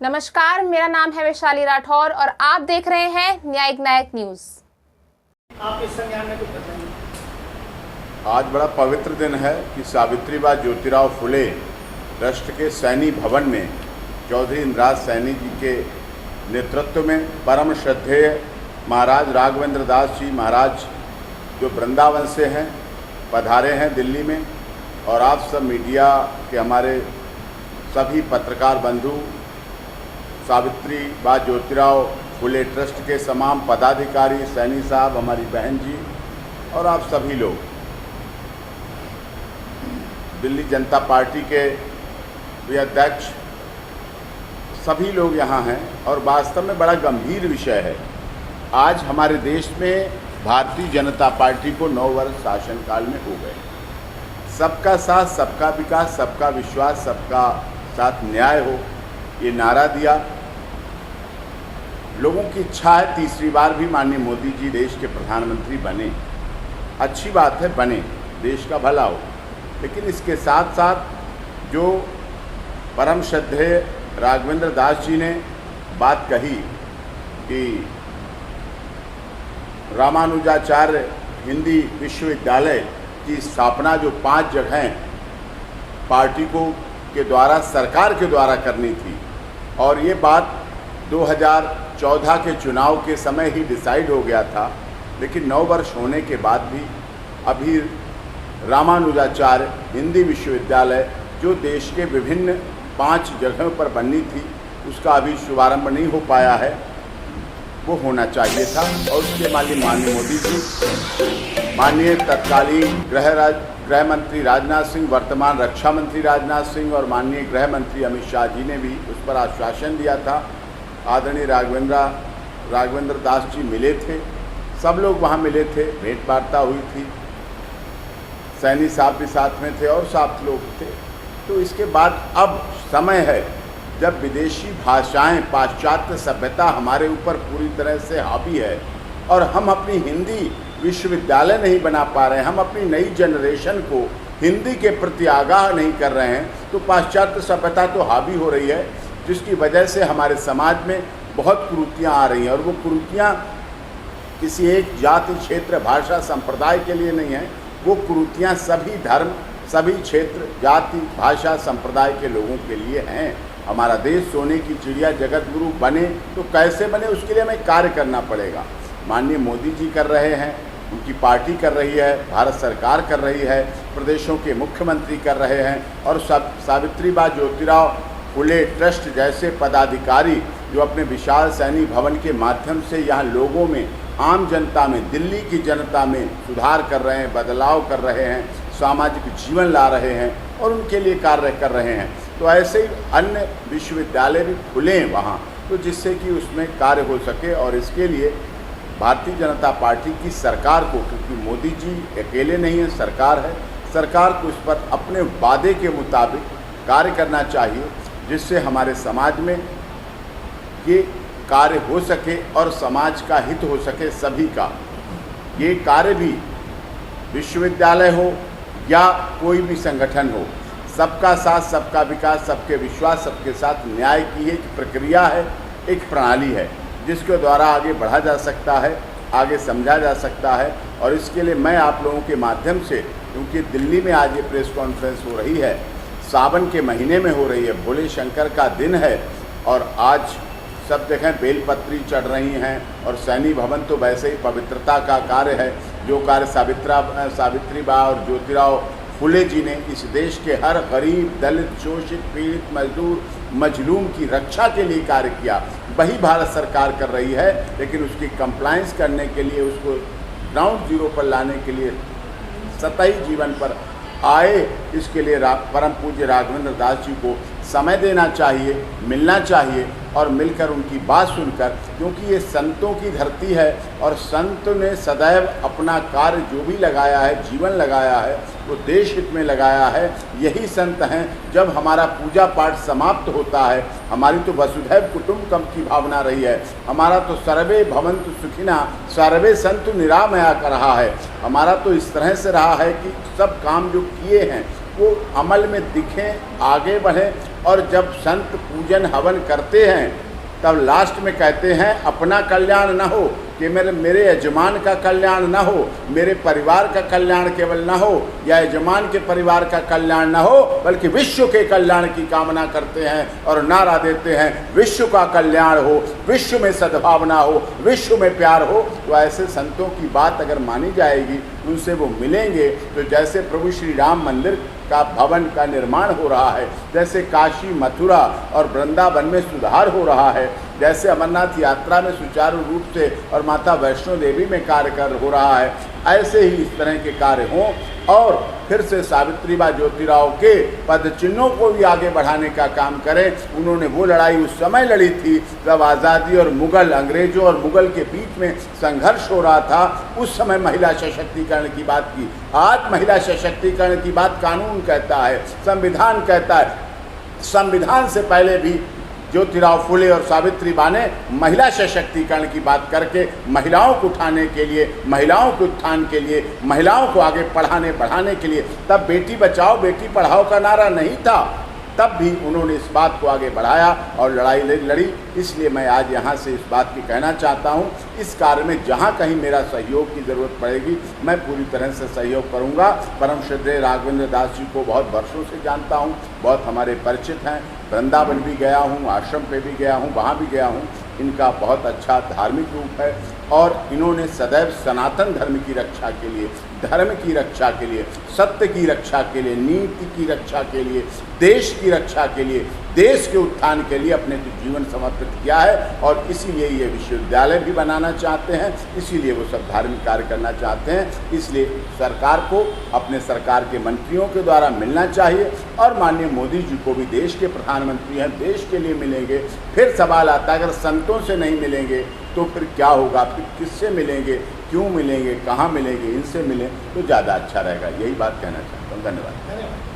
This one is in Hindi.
नमस्कार, मेरा नाम है वैशाली राठौर और आप देख रहे हैं न्यायिक नायक न्यूज। आप इस संज्ञान में कुछ बताइए। आज बड़ा पवित्र दिन है कि सावित्रीबाई ज्योतिराव फुले ट्रस्ट के सैनी भवन में चौधरी इंद्राज सैनी जी के नेतृत्व में परम श्रद्धेय महाराज राघवेंद्र दास जी महाराज जो वृंदावन से हैं पधारे हैं दिल्ली में, और आप सब मीडिया के हमारे सभी पत्रकार बंधु, सावित्रीबाई ज्योतिराव फुले ट्रस्ट के तमाम पदाधिकारी, सैनी साहब, हमारी बहन जी और आप सभी लोग, दिल्ली जनता पार्टी के भी अध्यक्ष, सभी लोग यहाँ हैं। और वास्तव में बड़ा गंभीर विषय है। आज हमारे देश में भारतीय जनता पार्टी को 9 वर्ष शासनकाल में हो गए। सबका साथ, सबका विकास, सबका विश्वास, सबका साथ न्याय हो, ये नारा दिया। लोगों की इच्छा है तीसरी बार भी माननीय मोदी जी देश के प्रधानमंत्री बने। अच्छी बात है, बने, देश का भला हो। लेकिन इसके साथ साथ जो परम श्रद्धेय राघवेंद्र दास जी ने बात कही कि रामानुजाचार्य हिंदी विश्वविद्यालय की स्थापना जो 5 जगह पार्टी को के द्वारा, सरकार के द्वारा करनी थी, और ये बात 2014 के चुनाव के समय ही डिसाइड हो गया था। लेकिन 9 वर्ष होने के बाद भी अभी रामानुजाचार्य हिंदी विश्वविद्यालय जो देश के विभिन्न 5 जगहों पर बननी थी, उसका अभी शुभारंभ नहीं हो पाया है। वो होना चाहिए था। और उसके माननीय मोदी जी, माननीय तत्कालीन गृह मंत्री राजनाथ सिंह, वर्तमान रक्षा मंत्री राजनाथ सिंह और माननीय गृह मंत्री अमित शाह जी ने भी उस पर आश्वासन दिया था। आदरणीय राघवेंद्र दास जी मिले थे, सब लोग वहाँ मिले थे, भेंट वार्ता हुई थी, सैनी साहब भी साथ में थे और साथ लोग थे। तो इसके बाद अब समय है जब विदेशी भाषाएं, पाश्चात्य सभ्यता हमारे ऊपर पूरी तरह से हावी है और हम अपनी हिंदी विश्वविद्यालय नहीं बना पा रहे हैं, हम अपनी नई जनरेशन को हिंदी के प्रति आगाह नहीं कर रहे हैं, तो पाश्चात्य सभ्यता तो हावी हो रही है, जिसकी वजह से हमारे समाज में बहुत कुरीतियाँ आ रही हैं। और वो कुरीतियाँ किसी एक जाति, क्षेत्र, भाषा, संप्रदाय के लिए नहीं है, वो कुरीतियाँ सभी धर्म, सभी क्षेत्र, जाति, भाषा, संप्रदाय के लोगों के लिए हैं। हमारा देश सोने की चिड़िया, जगत गुरु बने तो कैसे बने, उसके लिए हमें कार्य करना पड़ेगा। माननीय मोदी जी कर रहे हैं, उनकी पार्टी कर रही है, भारत सरकार कर रही है, प्रदेशों के मुख्यमंत्री कर रहे हैं, और सावित्रीबाई ज्योतिराव फुले ट्रस्ट जैसे पदाधिकारी जो अपने विशाल सैनी भवन के माध्यम से यहाँ लोगों में, आम जनता में, दिल्ली की जनता में सुधार कर रहे हैं, बदलाव कर रहे हैं, सामाजिक जीवन ला रहे हैं और उनके लिए कार्य कर रहे हैं। तो ऐसे ही अन्य विश्वविद्यालय भी खुलें वहाँ, तो जिससे कि उसमें कार्य हो सके। और इसके लिए भारतीय जनता पार्टी की सरकार को, क्योंकि मोदी जी अकेले नहीं है, सरकार है, सरकार को इस पर अपने वादे के मुताबिक कार्य करना चाहिए, जिससे हमारे समाज में ये कार्य हो सके और समाज का हित हो सके सभी का। ये कार्य भी विश्वविद्यालय हो या कोई भी संगठन हो, सबका साथ, सबका विकास, सबके विश्वास, सबके साथ न्याय की एक प्रक्रिया है, एक प्रणाली है, जिसके द्वारा आगे बढ़ा जा सकता है, आगे समझा जा सकता है। और इसके लिए मैं आप लोगों के माध्यम से, क्योंकि दिल्ली में आज ये प्रेस कॉन्फ्रेंस हो रही है, सावन के महीने में हो रही है, भोले शंकर का दिन है, और आज सब जगह बेलपत्री चढ़ रही हैं, और सैनी भवन तो वैसे ही पवित्रता का कार्य है। जो कार्य सावित्रीबाई और ज्योतिराव फुले जी ने इस देश के हर गरीब, दलित, शोषित, पीड़ित, मजदूर, मजलूम की रक्षा के लिए कार्य किया, वही भारत सरकार कर रही है। लेकिन उसकी कंप्लायंस करने के लिए, उसको ग्राउंड जीरो पर लाने के लिए, सतही जीवन पर आए, इसके लिए परम पूज्य राघवेंद्र दास जी को समय देना चाहिए, मिलना चाहिए और मिलकर उनकी बात सुनकर, क्योंकि ये संतों की धरती है और संत ने सदैव अपना कार्य जो भी लगाया है, जीवन लगाया है, वो देश हित में लगाया है। यही संत हैं। जब हमारा पूजा पाठ समाप्त होता है, हमारी तो वसुधैव कुटुंबकम की भावना रही है, हमारा तो सर्वे भवन्तु सुखिना सर्वे सन्तु निरामया का रहा है। हमारा तो इस तरह से रहा है कि सब काम जो किए हैं वो अमल में दिखें, आगे बढ़ें और जब संत पूजन हवन करते हैं तब लास्ट में कहते हैं अपना कल्याण न हो, कि मेरे यजमान का कल्याण न हो, मेरे परिवार का कल्याण केवल न हो या यजमान के परिवार का कल्याण न हो, बल्कि विश्व के कल्याण की कामना करते हैं और नारा देते हैं विश्व का कल्याण हो, विश्व में सद्भावना हो, विश्व में प्यार हो। तो ऐसे संतों की बात अगर मानी जाएगी, उनसे वो मिलेंगे, तो जैसे प्रभु श्री राम मंदिर का भवन का निर्माण हो रहा है, जैसे काशी मथुरा और वृंदावन में सुधार हो रहा है, जैसे अमरनाथ यात्रा में सुचारू रूप से और माता वैष्णो देवी में कार्य हो रहा है, ऐसे ही इस तरह के कार्य हों और फिर से सावित्रीबाई ज्योतिराव के पद चिन्हों को भी आगे बढ़ाने का काम करें। उन्होंने वो लड़ाई उस समय लड़ी थी जब आज़ादी और मुग़ल, अंग्रेज़ों और मुग़ल के बीच में संघर्ष हो रहा था। उस समय महिला सशक्तिकरण की बात की। आज महिला सशक्तिकरण की बात कानून कहता है, संविधान कहता है। संविधान से पहले भी ज्योतिराव फुले और सावित्रीबाई ने महिला सशक्तिकरण की बात करके महिलाओं को उठाने के लिए, महिलाओं के उत्थान के लिए, महिलाओं को आगे बढ़ाने के लिए, तब बेटी बचाओ बेटी पढ़ाओ का नारा नहीं था, तब भी उन्होंने इस बात को आगे बढ़ाया और लड़ाई लड़ी। इसलिए मैं आज यहाँ से इस बात की कहना चाहता हूँ, इस कार्य में जहाँ कहीं मेरा सहयोग की ज़रूरत पड़ेगी मैं पूरी तरह से सहयोग करूँगा। परम श्रद्धेय राघवेंद्र दास जी को बहुत वर्षों से जानता हूँ, बहुत हमारे परिचित हैं। वृंदावन भी गया हूँ, आश्रम पे भी गया हूँ, वहाँ भी गया हूँ। इनका बहुत अच्छा धार्मिक रूप है और इन्होंने सदैव सनातन धर्म की रक्षा के लिए, धर्म की रक्षा के लिए, सत्य की रक्षा के लिए, नीति की रक्षा के लिए, देश की रक्षा के लिए, देश के उत्थान के लिए अपने जीवन समर्पित किया है। और इसीलिए ये विश्वविद्यालय भी बनाना चाहते हैं, इसीलिए वो सब धार्मिक कार्य करना चाहते हैं। इसलिए सरकार को अपने सरकार के मंत्रियों के द्वारा मिलना चाहिए और माननीय मोदी जी को भी, देश के प्रधानमंत्री हैं, देश के लिए मिलेंगे। फिर सवाल आता है अगर संतों से नहीं मिलेंगे तो फिर क्या होगा, फिर किससे मिलेंगे, क्यों मिलेंगे, कहाँ मिलेंगे, इनसे मिलें तो ज़्यादा अच्छा रहेगा। यही बात कहना चाहता हूँ। धन्यवाद।